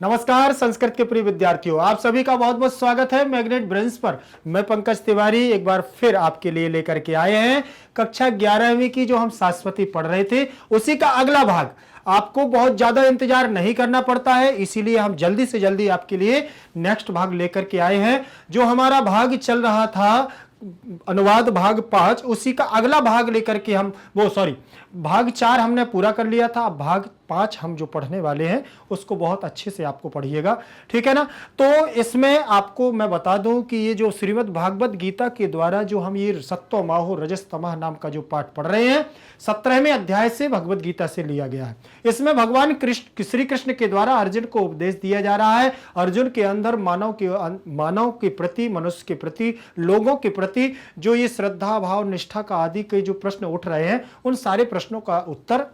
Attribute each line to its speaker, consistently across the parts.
Speaker 1: नमस्कार संस्कृत के प्रिय विद्यार्थियों, आप सभी का बहुत बहुत स्वागत है मैग्नेट ब्रेन्स पर। मैं पंकज तिवारी एक बार फिर आपके लिए लेकर के आए हैं कक्षा 11वीं की जो हम शाश्वती पढ़ रहे थे उसी का अगला भाग। आपको बहुत ज्यादा इंतजार नहीं करना पड़ता है, इसीलिए हम जल्दी से जल्दी आपके लिए नेक्स्ट भाग लेकर के आए हैं। जो हमारा भाग चल रहा था अनुवाद भाग 5, उसी का अगला भाग लेकर के हम भाग 4 हमने पूरा कर लिया था। अब भाग 5 हम जो पढ़ने वाले हैं उसको बहुत अच्छे से आपको पढ़िएगा, ठीक है ना। तो इसमें आपको मैं बता दूं कि ये जो श्रीमद् भागवत गीता के द्वारा जो हम ये सत्वमाहो रजस तमः नाम का जो पाठ पढ़ रहे हैं 17वें अध्याय से भगवत गीता से लिया गया है। इसमें भगवान श्री कृष्ण के द्वारा अर्जुन को उपदेश दिया जा रहा है। अर्जुन के अंदर मानव के प्रति, मनुष्य के प्रति, लोगों के प्रति जो ये श्रद्धा भाव निष्ठा का आदि के जो प्रश्न उठ रहे हैं उन सारे प्रश्नों का उत्तर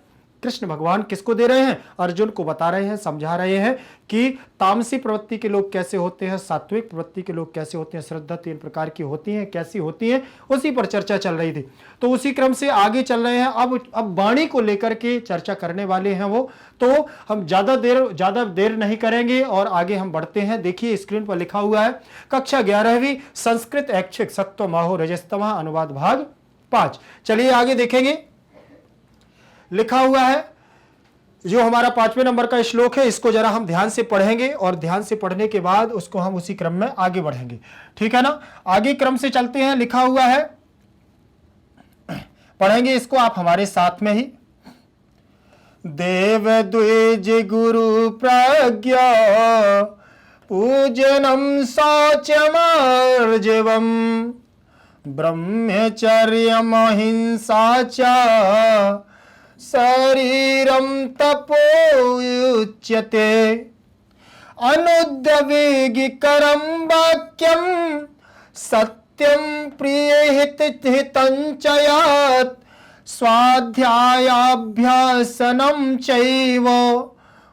Speaker 1: कृष्ण भगवान किसको दे रहे हैं? अर्जुन को बता रहे हैं, समझा रहे हैं कि तामसी प्रवृत्ति के लोग कैसे होते हैं, सात्विक प्रवृत्ति के लोग कैसे होते हैं, श्रद्धा 3 प्रकार की होती हैं, कैसी होती हैं, उसी पर चर्चा चल रही थी। तो उसी क्रम से आगे चल रहे हैं। अब वाणी को लेकर के चर्चा करने वाले हैं वो। तो हम ज्यादा देर नहीं करेंगे और आगे हम बढ़ते हैं। देखिए स्क्रीन पर लिखा हुआ है कक्षा 11वीं संस्कृत ऐच्छिक सत्वमाहो रजस्तमः अनुवाद भाग 5। चलिए आगे देखेंगे। लिखा हुआ है जो हमारा 5वें नंबर का श्लोक है, इसको जरा हम ध्यान से पढ़ेंगे और ध्यान से पढ़ने के बाद उसको हम उसी क्रम में आगे बढ़ेंगे, ठीक है ना। आगे क्रम से चलते हैं। लिखा हुआ है, पढ़ेंगे इसको आप हमारे साथ में ही। देव द्विज गुरु प्रज्ञा पूजनम शौचमार्जवम ब्रह्मचर्यम अहिंसा च शरीरम तपोयुच्यते अनुद्वेगिकरं वाक्यं सत्यं प्रियहितं च यत् स्वाध्यायाभ्यासनं चैव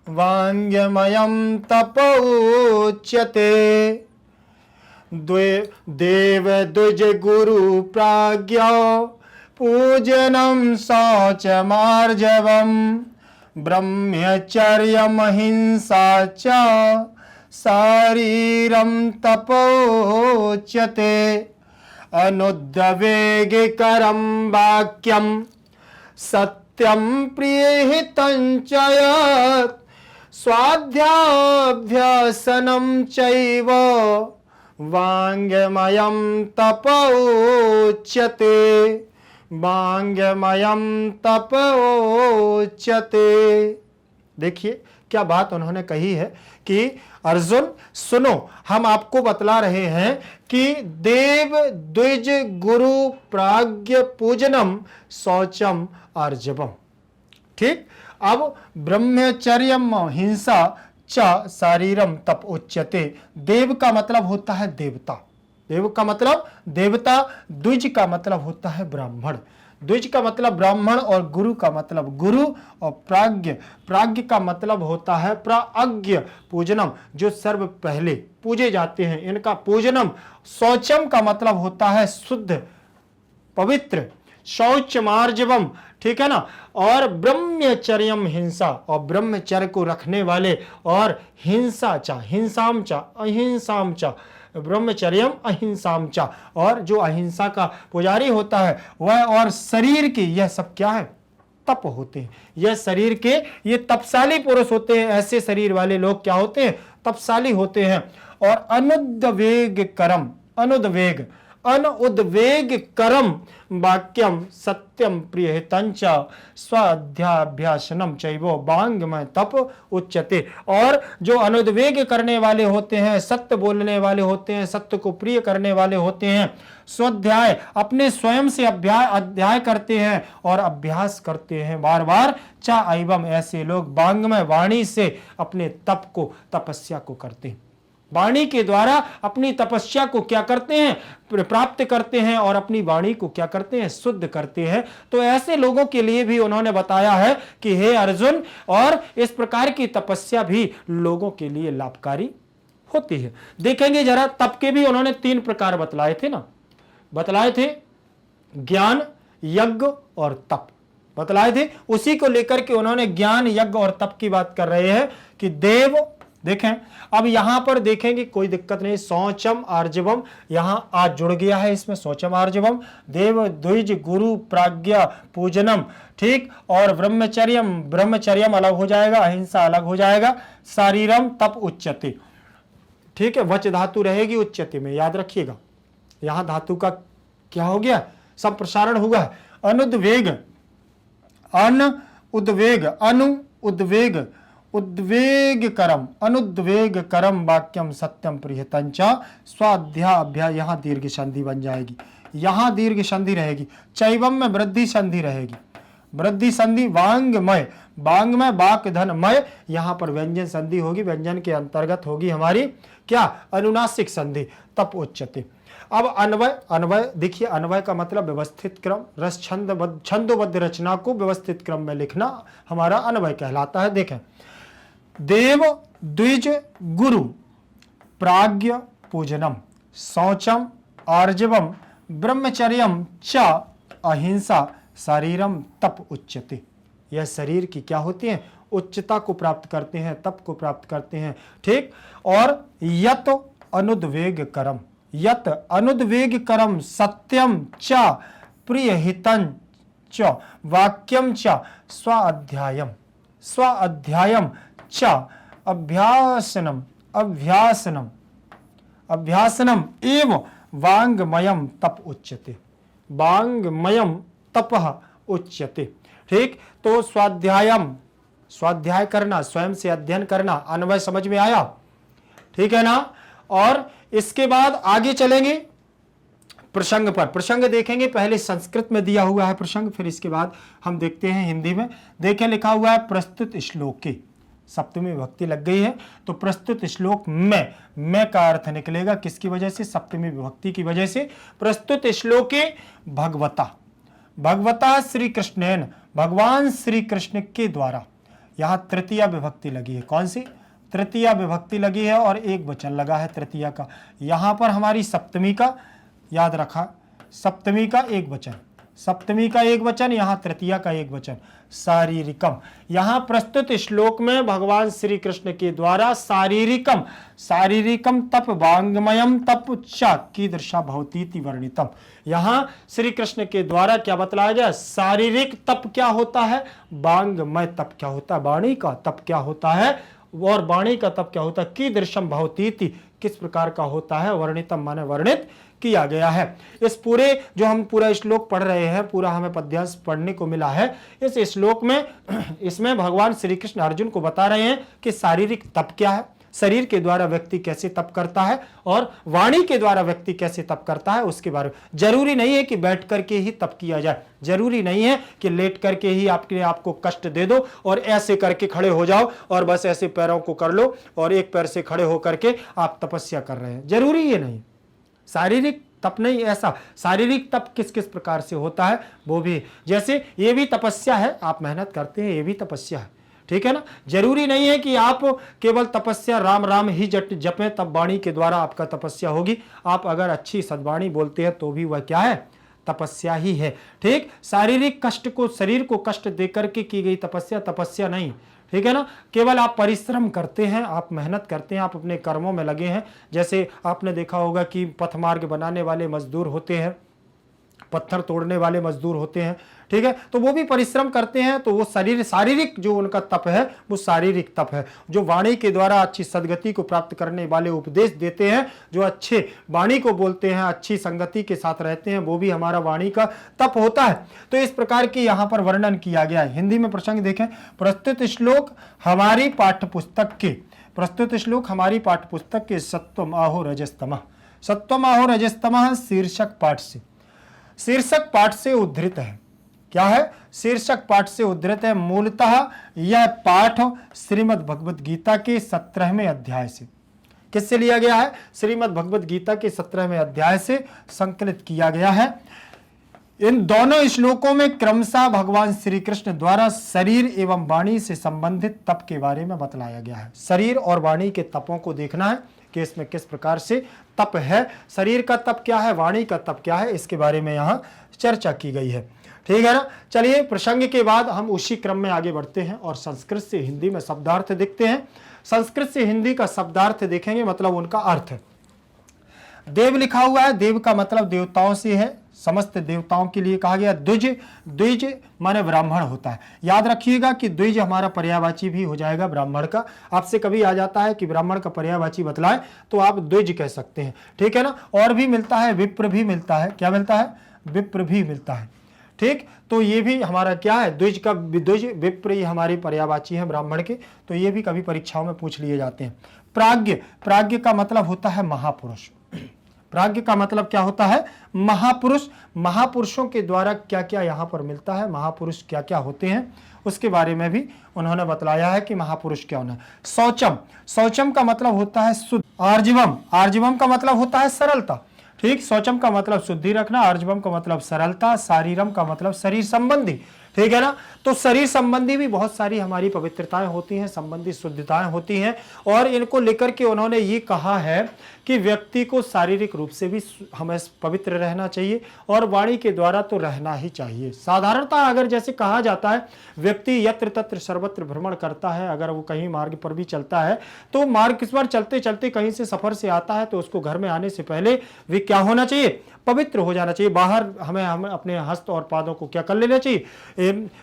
Speaker 1: वाङ्मयं तपोच्यते। देव द्विज गुरु प्राज्ञा पूजनं शौचमार्जवं ब्रह्मचर्यमहिंसा च शरीरं तपोच्यते अनुद्वेगकरं वाक्यं सत्यं प्रियहितं च यत् स्वाध्यायाभ्यासनं चैव वाङ्मयं तपोच्यते वाङ्मयं तपोच्यते। देखिए क्या बात उन्होंने कही है कि अर्जुन सुनो, हम आपको बतला रहे हैं कि देव द्विज गुरु प्राज्ञ पूजनम शौचम आर्जवम, ठीक। अब ब्रह्मचर्यम हिंसा च शारीरम तप उच्यते। देव का मतलब होता है देवता, देव का मतलब देवता, द्विज का मतलब होता है ब्राह्मण, द्विज का मतलब ब्राह्मण, और गुरु का मतलब गुरु, और प्राज्ञ का मतलब होता है प्राज्ञ। पूजनम जो सर्व पहले पूजे जाते हैं, इनका पूजनम। शौचम का मतलब होता है शुद्ध, पवित्र, शौचमार्जवम, ठीक है ना। और ब्रह्मचर्यम हिंसा, और ब्रह्मचर्य को रखने वाले, और हिंसा चा, हिंसाम चा, अहिंसाम चा, ब्रह्मचर्यम अहिंसाम चा, और जो अहिंसा का पुजारी होता है वह, और शरीर की, यह सब क्या है? तप होते हैं। यह शरीर के ये तपशाली पुरुष होते हैं। ऐसे शरीर वाले लोग क्या होते हैं? तपशाली होते हैं। और अनुद्वेग करम, अनुद्वेग करम वाक्यम सत्यम प्रियहितं च स्वाध्यायाभ्यासनम चैव वाङ्मय तप उच्यते। और जो अनुद्वेग करने वाले होते हैं, सत्य बोलने वाले होते हैं, सत्य को प्रिय करने वाले होते हैं, स्वाध्याय अपने स्वयं से अध्याय करते हैं और अभ्यास करते हैं बार बार, चा एवं ऐसे लोग वाङ्मय वाणी से अपने तप को, तपस्या को करते हैं। वाणी के द्वारा अपनी तपस्या को क्या करते हैं? प्राप्त करते हैं, और अपनी वाणी को क्या करते हैं? शुद्ध करते हैं। तो ऐसे लोगों के लिए भी उन्होंने बताया है कि हे अर्जुन, और इस प्रकार की तपस्या भी लोगों के लिए लाभकारी होती है। देखेंगे जरा, तप के भी उन्होंने 3 प्रकार बतलाए थे ना, बतलाए थे ज्ञान, यज्ञ और तप बतलाए थे। उसी को लेकर के उन्होंने ज्ञान, यज्ञ और तप की बात कर रहे हैं कि देव देखें, अब यहां पर देखेंगे कोई दिक्कत नहीं, शौचम आर्जवम, यहां आज जुड़ गया है इसमें शौचम आर्जवम, देव द्विज गुरु प्राज्ञा पूजनम, ठीक, और ब्रह्मचर्यम, ब्रह्मचर्यम अलग हो जाएगा, अहिंसा अलग हो जाएगा, शारीरम तप उच्यते, ठीक है, वच धातु रहेगी उच्यते में, याद रखिएगा, यहां धातु का क्या हो गया, संप्रसारण हुआ है, अनुद्वेग, अन उद्वेग, अनु उद्वेग, उद्वेग करम, अनुद्वेग करम वाक्यम सत्यम प्रियतंच, स्वाध्याय अभ्याय, यहां दीर्घ संधि बन जाएगी, यहां दीर्घ संधि रहेगी, चैवम में वृद्धि संधि रहेगी, वृद्धि संधि, वांगमय, वांगमय वाक धनमय, यहां पर व्यंजन संधि होगी, व्यंजन के अंतर्गत होगी हमारी क्या, अनुनासिक संधि, तप उच्यते। अब अन्वय, अन्वय देखिए, अन्वय का मतलब व्यवस्थित क्रम, रस छंदोबद्ध रचना को व्यवस्थित क्रम में लिखना हमारा अन्वय कहलाता है। देखें, देव द्विज गुरु प्राज्ञ पूजनम, शौचम आर्जवम, ब्रह्मचर्यम च अहिंसा, शरीरम तप उच्यते। यह शरीर की क्या होती है, उच्चता को प्राप्त करते हैं, तप को प्राप्त करते हैं, ठीक। और यत अनुद्वेग करम, यत अनुद्वेग करम, सत्यम च प्रियहितं च वाक्यम च स्वाध्यायम, स्वाध्यायम च अभ्यासनम, अभ्यासनम, अभ्यासनम एव वांगमयम तप उच्यते, वांगमयम तपः उच्यते, ठीक। तो स्वाध्यायम, स्वाध्याय करना, स्वयं से अध्ययन करना, अन्वय समझ में आया, ठीक है ना। और इसके बाद आगे चलेंगे प्रसंग पर, प्रसंग देखेंगे, पहले संस्कृत में दिया हुआ है प्रसंग, फिर इसके बाद हम देखते हैं हिंदी में। देखें, लिखा हुआ है प्रस्तुत श्लोके, सप्तमी विभक्ति लग गई है, तो प्रस्तुत श्लोक में, मैं का अर्थ निकलेगा किसकी वजह से, सप्तमी विभक्ति की वजह से। प्रस्तुत श्लोके भगवता, भगवता श्री कृष्णेन, भगवान श्री कृष्ण के द्वारा, यहां तृतीया विभक्ति लगी है, कौन सी, तृतीया विभक्ति लगी है, और एक वचन लगा है तृतीया का, यहां पर हमारी सप्तमी का, याद रखा, सप्तमी का एक वचन, सप्तमी का एक वचन, यहां तृतीया का एक वचन, शारीरिकम। यहां प्रस्तुत श्लोक में भगवान श्री कृष्ण के द्वारा शारीरिकम, शारीरिकम तप वांगमयम तप च कीदृशा भवतीति वर्णितम, यहां श्री कृष्ण के द्वारा क्या बतलाया गया, शारीरिक तप क्या होता है, वांगमय तप क्या होता है, वाणी का तप क्या होता है, और वाणी का तप क्या होता है, कीदृशम भवतीति, किस प्रकार का होता है, वर्णितम माने वर्णित किया गया है। इस पूरे जो हम पूरा श्लोक पढ़ रहे हैं, पूरा हमें पद्यांश पढ़ने को मिला है, इस श्लोक में इसमें भगवान श्री कृष्ण अर्जुन को बता रहे हैं कि शारीरिक तप क्या है, शरीर के द्वारा व्यक्ति कैसे तप करता है, और वाणी के द्वारा व्यक्ति कैसे तप करता है, उसके बारे में। जरूरी नहीं है कि बैठ करके ही तप किया जाए, जरूरी नहीं है कि लेट करके ही आपको कष्ट दे दो और ऐसे करके खड़े हो जाओ और बस ऐसे पैरों को कर लो और एक पैर से खड़े होकर के आप तपस्या कर रहे हैं, जरूरी ये नहीं। शारीरिक तप नहीं, ऐसा शारीरिक तप किस किस प्रकार से होता है वो भी, जैसे ये भी तपस्या है, आप मेहनत करते हैं, ये भी तपस्या है, ठीक है ना। जरूरी नहीं है कि आप केवल तपस्या राम राम ही जपें तब वाणी के द्वारा आपका तपस्या होगी, आप अगर अच्छी सद्वाणी बोलते हैं तो भी वह क्या है, तपस्या ही है, ठीक। शारीरिक कष्ट को, शरीर को कष्ट देकर के की गई तपस्या तपस्या नहीं, ठीक है ना। केवल आप परिश्रम करते हैं, आप मेहनत करते हैं, आप अपने कर्मों में लगे हैं। जैसे आपने देखा होगा कि पथ मार्ग बनाने वाले मजदूर होते हैं, पत्थर तोड़ने वाले मजदूर होते हैं, ठीक है, तो वो भी परिश्रम करते हैं, तो वो शारीरिक जो उनका तप है वो शारीरिक तप है। जो वाणी के द्वारा अच्छी सदगति को प्राप्त करने वाले उपदेश देते हैं, जो अच्छे वाणी को बोलते हैं, अच्छी संगति के साथ रहते हैं, वो भी हमारा वाणी का तप होता है। तो इस प्रकार की यहाँ पर वर्णन किया गया है। हिंदी में प्रसंग देखें, प्रस्तुत श्लोक हमारी पाठ्य पुस्तक के, प्रस्तुत श्लोक हमारी पाठ्य पुस्तक के सत्वम आहो रजस्तमः, सत्वम आहो रजस्तमः शीर्षक पाठ से, शीर्षक पाठ से उद्धृत है। क्या है, शीर्षक पाठ से उद्धृत है। मूलतः यह पाठ श्रीमद् भगवद गीता के 17वें अध्याय से, किससे लिया गया है, श्रीमद् भगवद गीता के 17वें अध्याय से संकलित किया गया है। इन दोनों श्लोकों में क्रमशः भगवान श्री कृष्ण द्वारा शरीर एवं वाणी से संबंधित तप के बारे में बतलाया गया है। शरीर और वाणी के तपों को देखना है कि इसमें किस प्रकार से तप है, शरीर का तप क्या है, वाणी का तप क्या है, इसके बारे में यहाँ चर्चा की गई है, ठीक है ना। चलिए, प्रसंग के बाद हम उसी क्रम में आगे बढ़ते हैं और संस्कृत से हिंदी में शब्दार्थ देखते हैं। संस्कृत से हिंदी का शब्दार्थ देखेंगे, मतलब उनका अर्थ। देव लिखा हुआ है, देव का मतलब देवताओं से है, समस्त देवताओं के लिए कहा गया। द्विज, द्विज माने ब्राह्मण होता है। याद रखिएगा कि द्विज हमारा पर्यायवाची भी हो जाएगा ब्राह्मण का। आपसे कभी आ जाता है कि ब्राह्मण का पर्यायवाची बतलाएं तो आप द्विज कह सकते हैं, ठीक है ना। और भी मिलता है, विप्र भी मिलता है। क्या मिलता है? विप्र भी मिलता है, ठीक। तो ये भी हमारा क्या है? द्विज का, द्विज विप्र ये हमारे पर्यायवाची है ब्राह्मण के, तो ये भी कभी परीक्षाओं में पूछ लिए जाते हैं। प्राज्ञ, प्राज्ञ का मतलब होता है महापुरुष। प्राज्ञ का मतलब क्या होता है? महापुरुष। महापुरुषों के द्वारा क्या क्या यहाँ पर मिलता है, महापुरुष क्या क्या होते हैं, उसके बारे में भी उन्होंने बतलाया है कि महापुरुष क्या होना है। शौचम, शौचम का मतलब होता है शुद्ध। आर्जवम, आर्जवम का मतलब होता है सरलता, ठीक। शौचम का मतलब शुद्धि रखना, आर्जवम का मतलब सरलता, शारीरम का मतलब शरीर संबंधी, ठीक है ना। तो शरीर संबंधी भी बहुत सारी हमारी पवित्रताएं होती हैं, संबंधी शुद्धताएं होती हैं, और इनको लेकर के उन्होंने ये कहा है कि व्यक्ति को शारीरिक रूप से भी हमें पवित्र रहना चाहिए और वाणी के द्वारा तो रहना ही चाहिए। साधारणतः अगर जैसे कहा जाता है व्यक्ति यत्र तत्र सर्वत्र भ्रमण करता है, अगर वो कहीं मार्ग पर भी चलता है तो मार्ग पर चलते चलते कहीं से सफर से आता है तो उसको घर में आने से पहले वे क्या होना चाहिए? पवित्र हो जाना चाहिए। बाहर हमें अपने हस्त और पादों को क्या कर लेना चाहिए?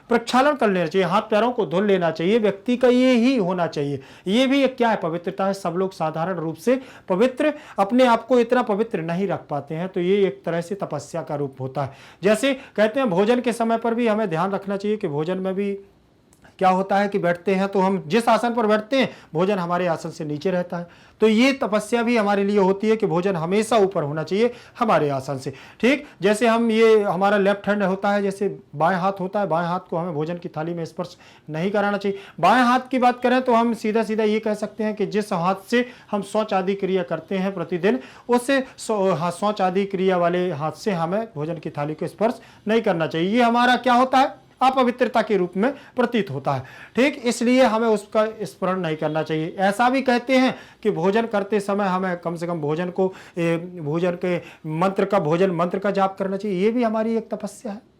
Speaker 1: प्रक्षालन कर लेना चाहिए, हाथ पैरों को धुल लेना चाहिए। व्यक्ति का ये ही होना चाहिए। ये भी एक क्या है? पवित्रता है। सब लोग साधारण रूप से पवित्र, अपने आप को इतना पवित्र नहीं रख पाते हैं, तो ये एक तरह से तपस्या का रूप होता है। जैसे कहते हैं भोजन के समय पर भी हमें ध्यान रखना चाहिए कि भोजन में भी क्या होता है कि बैठते हैं तो हम जिस आसन पर बैठते हैं भोजन हमारे आसन से नीचे रहता है। तो ये तपस्या भी हमारे लिए होती है कि भोजन हमेशा ऊपर होना चाहिए हमारे आसन से, ठीक। जैसे हम ये हमारा लेफ्ट हैंड होता है, जैसे बाएं हाथ होता है, बाएं हाथ को हमें भोजन की थाली में स्पर्श नहीं कराना चाहिए। बाएं हाथ की बात करें तो हम सीधा सीधा ये कह सकते हैं कि जिस हाथ से हम शौच आदि क्रिया करते हैं प्रतिदिन, उससे शौच आदि क्रिया वाले हाथ से हमें भोजन की थाली को स्पर्श नहीं करना चाहिए। ये हमारा क्या होता है? अपवित्रता के रूप में प्रतीत होता है, ठीक। इसलिए हमें उसका स्मरण नहीं करना चाहिए। ऐसा भी कहते हैं कि भोजन करते समय हमें कम से कम भोजन के भोजन मंत्र का जाप करना चाहिए। ये भी हमारी एक तपस्या है।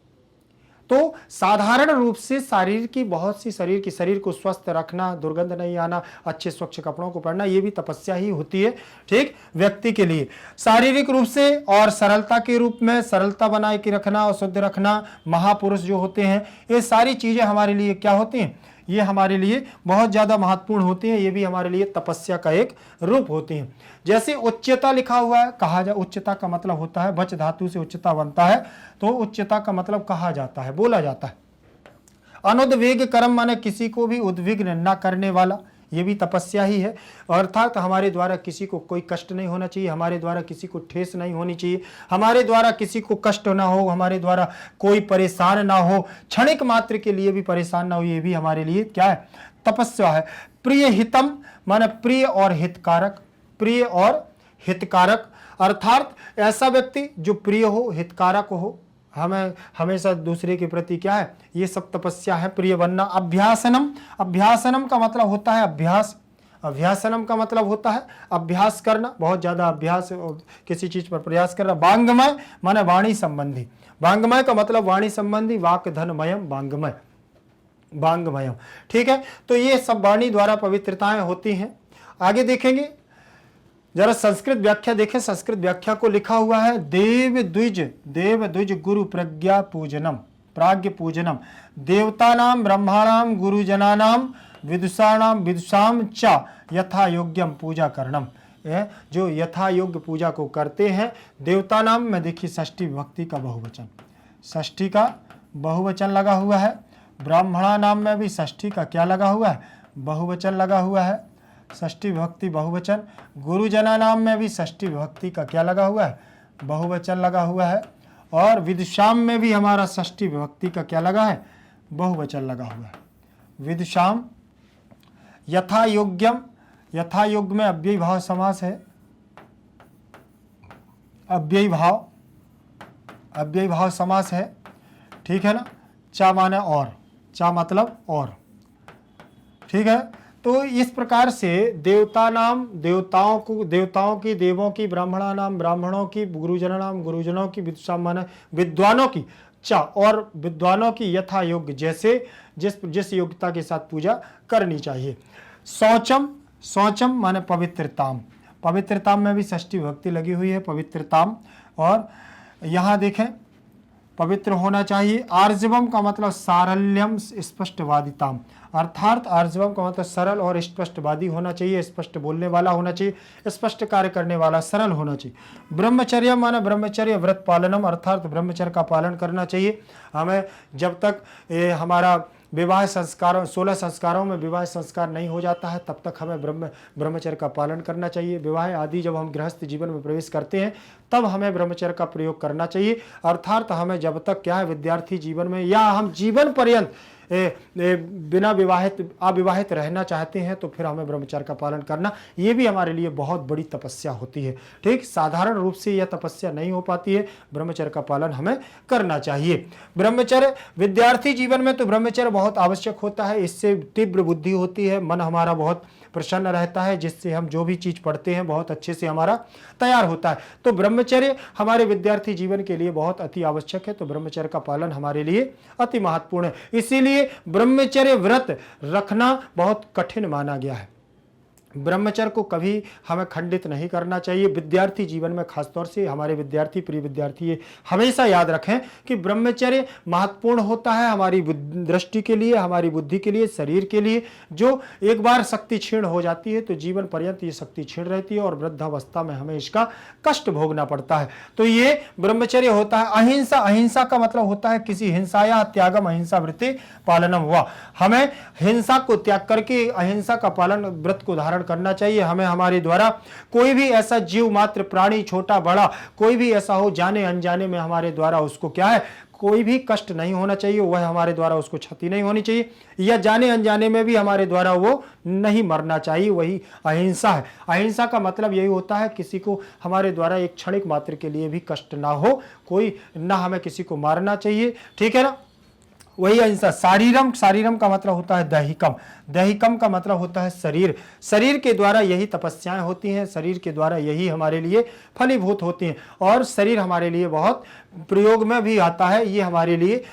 Speaker 1: तो साधारण रूप से शरीर को स्वस्थ रखना, दुर्गंध नहीं आना, अच्छे स्वच्छ कपड़ों को पहनना, ये भी तपस्या ही होती है, ठीक। व्यक्ति के लिए शारीरिक रूप से और सरलता के रूप में सरलता बनाए के रखना और शुद्ध रखना, महापुरुष जो होते हैं, ये सारी चीजें हमारे लिए क्या होती हैं? ये हमारे लिए बहुत ज्यादा महत्वपूर्ण होती हैं। ये भी हमारे लिए तपस्या का एक रूप होती हैं। जैसे उच्चता लिखा हुआ है, कहा जा, उच्चता का मतलब होता है, वच धातु से उच्चता बनता है, तो उच्चता का मतलब कहा जाता है, बोला जाता है। अनुद्वेग कर्म माने किसी को भी उद्विग्न न करने वाला, ये भी तपस्या ही है। अर्थात हमारे द्वारा किसी को कोई कष्ट नहीं होना चाहिए, हमारे द्वारा किसी को ठेस नहीं होनी चाहिए, हमारे द्वारा किसी को कष्ट ना हो, हमारे द्वारा कोई परेशान ना हो, क्षणिक मात्र के लिए भी परेशान ना हो, ये भी हमारे लिए क्या है? तपस्या है। प्रिय हितम माने प्रिय और हितकारक, प्रिय और हितकारक, अर्थात ऐसा व्यक्ति जो प्रिय हो, हितकारक हो, हमें हमेशा दूसरे के प्रति क्या है? ये सब तपस्या है, प्रिय बनना। अभ्यासनम, अभ्यासनम का मतलब होता है अभ्यास, अभ्यासनम का मतलब होता है अभ्यास करना, बहुत ज्यादा अभ्यास, किसी चीज पर प्रयास करना। वांग्मय माने वाणी संबंधी, वांग्मय का मतलब वाणी संबंधी, वाक धनमयम वांग्मय, वांग्मयम, ठीक है। तो ये सब वाणी द्वारा पवित्रताएं होती हैं। आगे देखेंगे, जरा संस्कृत व्याख्या देखें। संस्कृत व्याख्या को लिखा हुआ है देव द्विज गुरु प्रज्ञा पूजनम, प्राज्ञ पूजनम, देवतानाम ब्रह्माणाम गुरुजनानाम विदुषाम च यथा योग्यम पूजा करणम। जो यथा योग्य पूजा को करते हैं। देवता नाम में देखिए षष्ठी विभक्ति का बहुवचन, षष्ठी का बहुवचन लगा हुआ है। ब्राह्मणा नाम में भी षष्ठी का क्या लगा हुआ है? बहुवचन लगा हुआ है, षष्ठी विभक्ति बहुवचन। गुरुजना नाम में भी षष्ठी विभक्ति का क्या लगा हुआ है? बहुवचन लगा हुआ है। और विदुषाम में भी हमारा षष्ठी विभक्ति का क्या लगा है? बहुवचन लगा हुआ है। विदुषाम। यथा योग्यम, यथा योग्य में अव्ययी भाव समास है, अव्ययी भाव समास है, ठीक है ना। चा माने और, चा मतलब और, ठीक है। तो इस प्रकार से देवता नाम देवताओं की, देवों की, ब्राह्मणा नाम ब्राह्मणों की, गुरुजना नाम गुरुजनों की, विद्वान माने विद्वानों की, चा और विद्वानों की यथा योग्य, जैसे जिस योग्यता के साथ पूजा करनी चाहिए। शौचम, शौचम माने पवित्रताम, पवित्रताम में भी षष्ठी विभक्ति लगी हुई है, पवित्रताम। और यहाँ देखें पवित्र होना चाहिए। आर्जवम का मतलब सारल्यम स्पष्टवादिताम, अर्थात आर्जवम का मतलब सरल और स्पष्टवादी होना चाहिए, स्पष्ट बोलने वाला होना चाहिए, स्पष्ट कार्य करने वाला, सरल होना चाहिए। ब्रह्मचर्य माना ब्रह्मचर्य व्रत पालनम, अर्थात ब्रह्मचर्य का पालन करना चाहिए। हमें जब तक हमारा विवाह संस्कारों 16 संस्कारों में विवाह संस्कार नहीं हो जाता है तब तक हमें ब्रह्मचर्य का पालन करना चाहिए। विवाह आदि जब हम गृहस्थ जीवन में प्रवेश करते हैं तब हमें ब्रह्मचर्य का प्रयोग करना चाहिए। अर्थात हमें जब तक क्या है विद्यार्थी जीवन में या हम जीवन पर्यंत बिना अविवाहित रहना चाहते हैं तो फिर हमें ब्रह्मचर्य का पालन करना, ये भी हमारे लिए बहुत बड़ी तपस्या होती है। ठीक, साधारण रूप से यह तपस्या नहीं हो पाती है, ब्रह्मचर्य का पालन हमें करना चाहिए। ब्रह्मचर्य विद्यार्थी जीवन में तो ब्रह्मचर्य बहुत आवश्यक होता है, इससे तीव्र बुद्धि होती है, मन हमारा बहुत प्रसन्न रहता है, जिससे हम जो भी चीज पढ़ते हैं बहुत अच्छे से हमारा तैयार होता है। तो ब्रह्मचर्य हमारे विद्यार्थी जीवन के लिए बहुत अति आवश्यक है, तो ब्रह्मचर्य का पालन हमारे लिए अति महत्वपूर्ण है। इसीलिए ब्रह्मचर्य व्रत रखना बहुत कठिन माना गया है। ब्रह्मचर्य को कभी हमें खंडित नहीं करना चाहिए। विद्यार्थी जीवन में खासतौर से हमारे विद्यार्थी, प्रिय विद्यार्थी, ये हमेशा याद रखें कि ब्रह्मचर्य महत्वपूर्ण होता है हमारी दृष्टि के लिए, हमारी बुद्धि के लिए, शरीर के लिए। जो एक बार शक्ति क्षीण हो जाती है तो जीवन पर्यंत ये शक्ति क्षीण रहती है और वृद्धावस्था में हमें इसका कष्ट भोगना पड़ता है। तो ये ब्रह्मचर्य होता है। अहिंसा, अहिंसा का मतलब होता है किसी हिंसाया त्यागम अहिंसा वृत्ति पालनम हुआ। हमें हिंसा को त्याग करके अहिंसा का पालन, व्रत को धारण करना चाहिए। हमें हमारे द्वारा कोई भी ऐसा जीव मात्र प्राणी, छोटा बड़ा कोई भी ऐसा हो, जाने अनजाने में हमारे द्वारा उसको क्या है कोई भी कष्ट नहीं होना चाहिए, वह हमारे द्वारा उसको क्षति नहीं होनी चाहिए, या जाने अनजाने में भी हमारे द्वारा वो नहीं मरना चाहिए। वही अहिंसा है। अहिंसा का मतलब यही होता है किसी को हमारे द्वारा एक क्षणिक मात्र के लिए भी कष्ट ना हो, कोई ना हमें किसी को मारना चाहिए। ठीक है ना, वही अहिंसा। शारीरम, शारीरम का मतलब होता है दैहिकम, दैहिकम का मतलब होता है शरीर। शरीर के द्वारा यही तपस्याएं होती हैं, शरीर के द्वारा यही हमारे लिए फलीभूत होती हैं, और शरीर हमारे लिए बहुत प्रयोग में भी आता है, ये हमारे लिए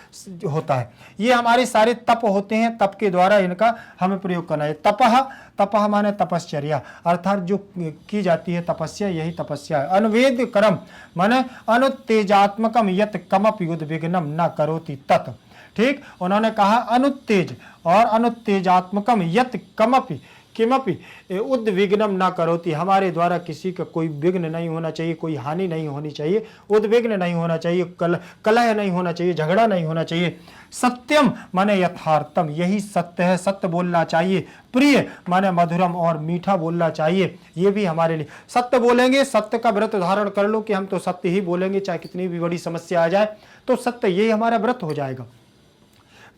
Speaker 1: होता है। ये हमारे सारे तप होते हैं, तप के द्वारा इनका हमें प्रयोग करना है। तपह, तपह माने तपश्चर्या, अर्थात जो की जाती है तपस्या, यही तपस्या है। अनुवेद कर्म माने अनुत्तेजात्मकम यत कमप युद्ध विघ्नम न करोति तत्। ठीक, उन्होंने कहा अनुत्तेज और अनुत्तेजात्मकम यत कमपि किमपि उद्विग्नम ना करोति, हमारे द्वारा किसी का कोई विघ्न नहीं होना चाहिए, कोई हानि नहीं होनी चाहिए, उद्विग्न नहीं होना चाहिए, कलह नहीं होना चाहिए, झगड़ा नहीं होना चाहिए। सत्यम माने यथार्थम, यही सत्य है, सत्य बोलना चाहिए। प्रिय माने मधुरम और मीठा बोलना चाहिए, ये भी हमारे लिए। सत्य बोलेंगे, सत्य का व्रत धारण कर लो कि हम तो सत्य ही बोलेंगे, चाहे कितनी भी बड़ी समस्या आ जाए तो सत्य, यही हमारा व्रत हो जाएगा।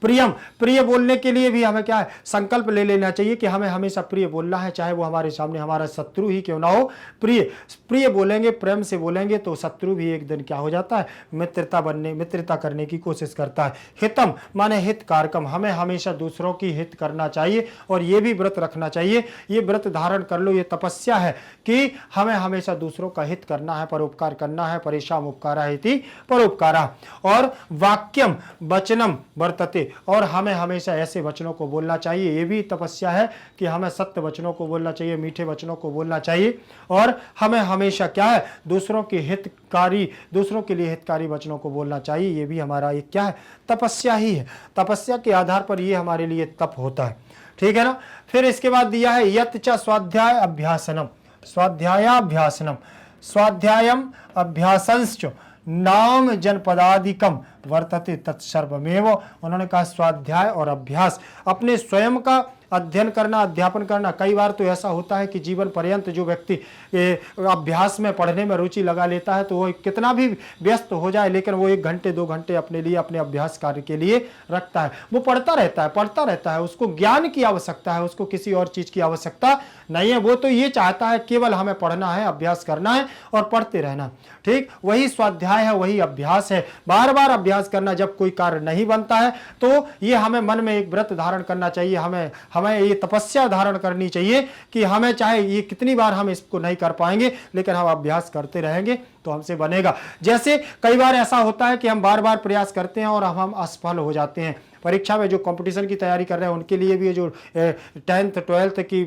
Speaker 1: प्रियम, प्रिय बोलने के लिए भी हमें क्या है संकल्प ले लेना चाहिए कि हमें हमेशा प्रिय बोलना है, चाहे वो हमारे सामने हमारा शत्रु ही क्यों ना हो। प्रिय, प्रिय बोलेंगे, प्रेम से बोलेंगे तो शत्रु भी एक दिन क्या हो जाता है मित्रता करने की कोशिश करता है। हितम माने हित कारकम, हमें हमेशा दूसरों की हित करना चाहिए और ये भी व्रत रखना चाहिए। ये व्रत धारण कर लो, ये तपस्या है कि हमें हमेशा दूसरों का हित करना है, परोपकार करना है। परेशान उपकारा इति परोपकारा। और वाक्यम वचनम वर्तते, और हमें हमेशा ऐसे वचनों को बोलना चाहिए, ये भी तपस्या है कि हमें सत्य वचनों को बोलना चाहिए, मीठे वचनों को बोलना चाहिए। और हमें हमेशा क्या है दूसरों के हितकारी, दूसरों के लिए हितकारी वचनों को बोलना चाहिए, ये भी हमारा एक क्या है तपस्या ही है। तपस्या के आधार पर ये हमारे लिए तप होता है। ठीक है ना। फिर इसके बाद दिया है यत च स्वाध्याय अभ्यासनम, स्वाध्यायाभ्यासनम, स्वाध्यायम अभ्यासंश्च नाम जनपदादिकम वर्तते तत्सर्वमेव। उन्होंने कहा स्वाध्याय और अभ्यास, अपने स्वयं का अध्ययन करना, अध्यापन करना। कई बार तो ऐसा होता है कि जीवन पर्यंत जो व्यक्ति अभ्यास में, पढ़ने में रुचि लगा लेता है तो वो कितना भी व्यस्त हो जाए लेकिन वो 1 घंटे 2 घंटे अपने लिए, अपने अभ्यास कार्य के लिए रखता है। वो पढ़ता रहता है, उसको ज्ञान की आवश्यकता है, उसको किसी और चीज की आवश्यकता नहीं है। वो तो ये चाहता है केवल हमें पढ़ना है, अभ्यास करना है और पढ़ते रहना। ठीक, वही स्वाध्याय है, वही अभ्यास है। बार बार अभ्यास करना, जब कोई कार्य नहीं बनता है तो ये हमें मन में एक व्रत धारण करना चाहिए, हमें ये तपस्या धारण करनी चाहिए कि हमें चाहे ये कितनी बार हम इसको नहीं कर पाएंगे लेकिन हम अभ्यास करते रहेंगे तो हमसे बनेगा। जैसे कई बार ऐसा होता है कि हम बार बार प्रयास करते हैं और हम असफल हो जाते हैं। परीक्षा में जो कंपटीशन की तैयारी कर रहे हैं उनके लिए भी जो 10th 12th की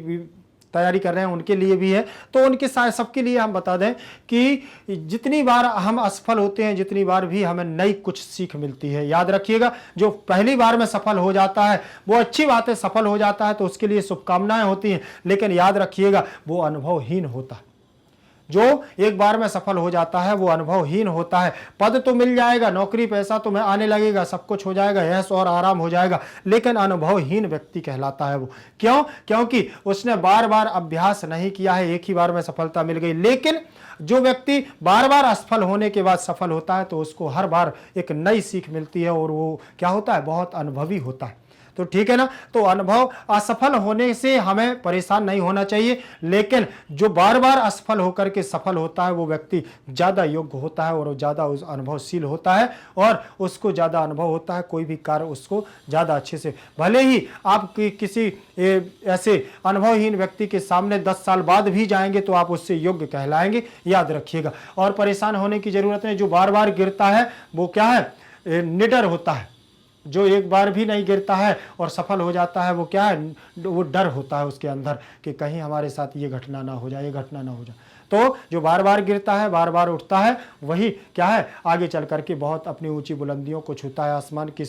Speaker 1: तैयारी कर रहे हैं उनके लिए भी है। तो उनके साथ सबके लिए हम बता दें कि जितनी बार हम असफल होते हैं, जितनी बार भी हमें नई कुछ सीख मिलती है। याद रखिएगा, जो पहली बार में सफल हो जाता है वो अच्छी बात है, सफल हो जाता है तो उसके लिए शुभकामनाएं होती हैं, लेकिन याद रखिएगा वो अनुभवहीन होता है। जो एक बार में सफल हो जाता है वो अनुभवहीन होता है। पद तो मिल जाएगा, नौकरी पैसा तो आने लगेगा, सब कुछ हो जाएगा, यश और आराम हो जाएगा, लेकिन अनुभवहीन व्यक्ति कहलाता है वो। क्यों? क्योंकि उसने बार बार अभ्यास नहीं किया है, एक ही बार में सफलता मिल गई। लेकिन जो व्यक्ति बार बार असफल होने के बाद सफल होता है तो उसको हर बार एक नई सीख मिलती है और वो क्या होता है, बहुत अनुभवी होता है। तो ठीक है ना। तो अनुभव, असफल होने से हमें परेशान नहीं होना चाहिए, लेकिन जो बार बार असफल होकर के सफल होता है वो व्यक्ति ज्यादा योग्य होता है और ज्यादा अनुभवशील होता है और उसको ज्यादा अनुभव होता है। कोई भी कार्य उसको ज्यादा अच्छे से, भले ही आप किसी ऐसे अनुभवहीन व्यक्ति के सामने 10 साल बाद भी जाएंगे तो आप उससे योग्य कहलाएंगे, याद रखिएगा। और परेशान होने की जरूरत नहीं। जो बार बार गिरता है वो क्या है, निडर होता है। जो एक बार भी नहीं गिरता है और सफल हो जाता है वो क्या है, वो डर होता है उसके अंदर कि कहीं हमारे साथ ये घटना ना हो जाए, ये घटना ना हो जाए। तो जो बार बार गिरता है, बार बार उठता है, वही क्या है, आगे चल करके बहुत अपनी ऊंची बुलंदियों को छूता है, आसमान की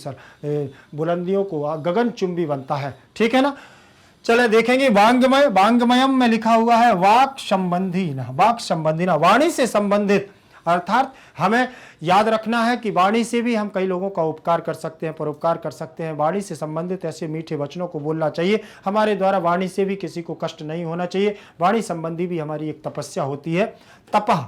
Speaker 1: बुलंदियों को गगन चुंबी बनता है। ठीक है ना। चले देखेंगे वांग्मय, वांग्मयम में लिखा हुआ है वाक संबंधी ना, वाक संबंधी ना, वाणी से संबंधित। अर्थात हमें याद रखना है कि वाणी से भी हम कई लोगों का उपकार कर सकते हैं, परोपकार कर सकते हैं। वाणी से संबंधित ऐसे मीठे वचनों को बोलना चाहिए। हमारे द्वारा वाणी से भी किसी को कष्ट नहीं होना चाहिए। वाणी संबंधी भी हमारी एक तपस्या होती है, तपः,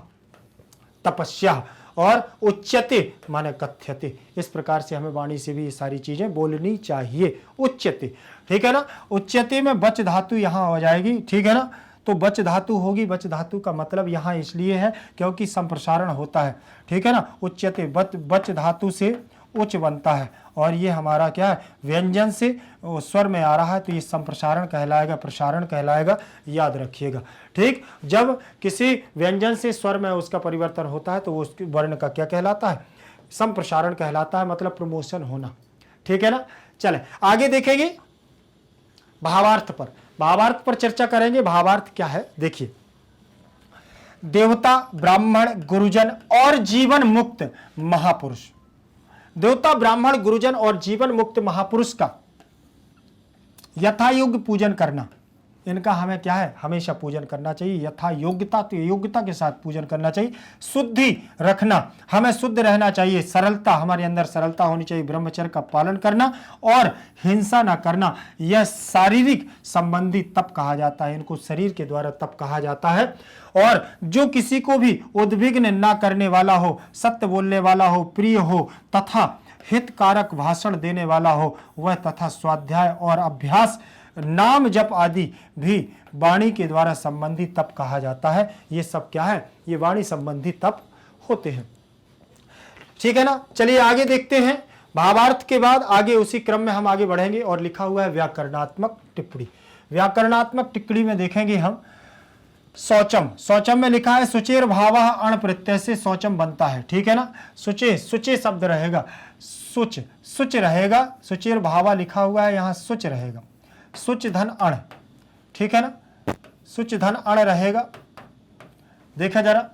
Speaker 1: तपस्या, और उच्यते माने कथ्यते। इस प्रकार से हमें वाणी से भी ये सारी चीजें बोलनी चाहिए। उच्यते, ठीक है ना। उच्यते में बच धातु यहां हो जाएगी, ठीक है ना। तो बच धातु होगी। बच धातु का मतलब यहाँ इसलिए है क्योंकि संप्रसारण होता है, ठीक है ना। उच्यते, बच धातु से उच्च बनता है और ये हमारा क्या है, व्यंजन से स्वर में आ रहा है तो ये संप्रसारण कहलाएगा, प्रसारण कहलाएगा, याद रखिएगा। ठीक, जब किसी व्यंजन से स्वर में उसका परिवर्तन होता है तो वो उसके वर्ण का क्या कहलाता है, संप्रसारण कहलाता है, मतलब प्रमोशन होना। ठीक है ना। चले आगे देखेंगे भावार्थ पर, भावार्थ पर चर्चा करेंगे। भावार्थ क्या है देखिए, देवता, ब्राह्मण, गुरुजन और जीवन मुक्त महापुरुष। देवता, ब्राह्मण, गुरुजन और जीवन मुक्त महापुरुष का यथायोग्य पूजन करना, इनका हमें क्या है, हमेशा पूजन करना चाहिए। यथा योग्यता, तो योग्यता के साथ पूजन करना चाहिए। शुद्धि रखना, हमें शुद्ध रहना चाहिए। सरलता, हमारे अंदर सरलता होनी चाहिए। ब्रह्मचर्य का पालन करना और हिंसा ना करना, यह शारीरिक संबंधी तप कहा जाता है। इनको शरीर के द्वारा तप कहा जाता है। और जो किसी को भी उद्विग्न ना करने वाला हो, सत्य बोलने वाला हो, प्रिय हो तथा हितकारक भाषण देने वाला हो, वह तथा स्वाध्याय और अभ्यास, नाम जप आदि भी वाणी के द्वारा संबंधी तप कहा जाता है। ये सब क्या है, ये वाणी संबंधी तप होते हैं। ठीक है ना। चलिए आगे देखते हैं। भावार्थ के बाद आगे उसी क्रम में हम आगे बढ़ेंगे और लिखा हुआ है व्याकरणात्मक टिप्पणी। व्याकरणात्मक टिप्पणी में देखेंगे हम शौचम। शौचम में लिखा है शुचेर भावः अण प्रत्यय से शौचम बनता है। ठीक है ना। शुचे, शुचे शब्द रहेगा, शुच, शुच रहेगा। शुचेर भावा लिखा हुआ है, यहाँ शुच रहेगा। सुच धन अण, ठीक है ना। सुच धन अण रहेगा। देखा जरा,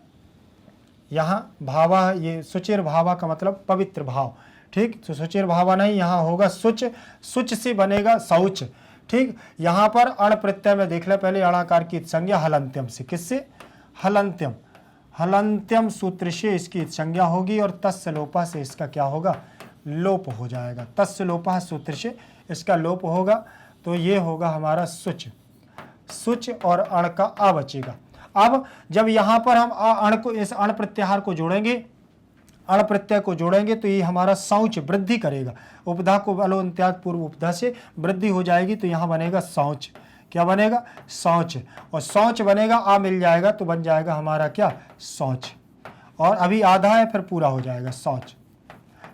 Speaker 1: यहां भावा, ये सुचिर भावा का मतलब पवित्र भाव। ठीक, तो सुचिर भावा नहीं, यहां होगा सुच, सुच से बनेगा शौच। ठीक, यहां पर अण प्रत्यय में देख ले पहले, अणाकार की संज्ञा हलंत्यम से, किससे, हलंत्यम, हलंत्यम सूत्र से इसकी संज्ञा होगी और तस्य लोपा से इसका क्या होगा, लोप हो जाएगा। तस्य लोपा सूत्र से इसका लोप होगा, तो ये होगा हमारा सुच। सुच और अण का आ बचेगा। अब जब यहां पर हम अण को, इस अण प्रत्याहार को जोड़ेंगे, अण प्रत्यय को जोड़ेंगे तो ये हमारा शौच वृद्धि करेगा। उपधा को अलो अंत्यात पूर्व उपधा से वृद्धि हो जाएगी तो यहां बनेगा शौच। क्या बनेगा, शौच। और शौच बनेगा, आ मिल जाएगा तो बन जाएगा हमारा क्या, शौच। और अभी आधा है फिर पूरा हो जाएगा शौच।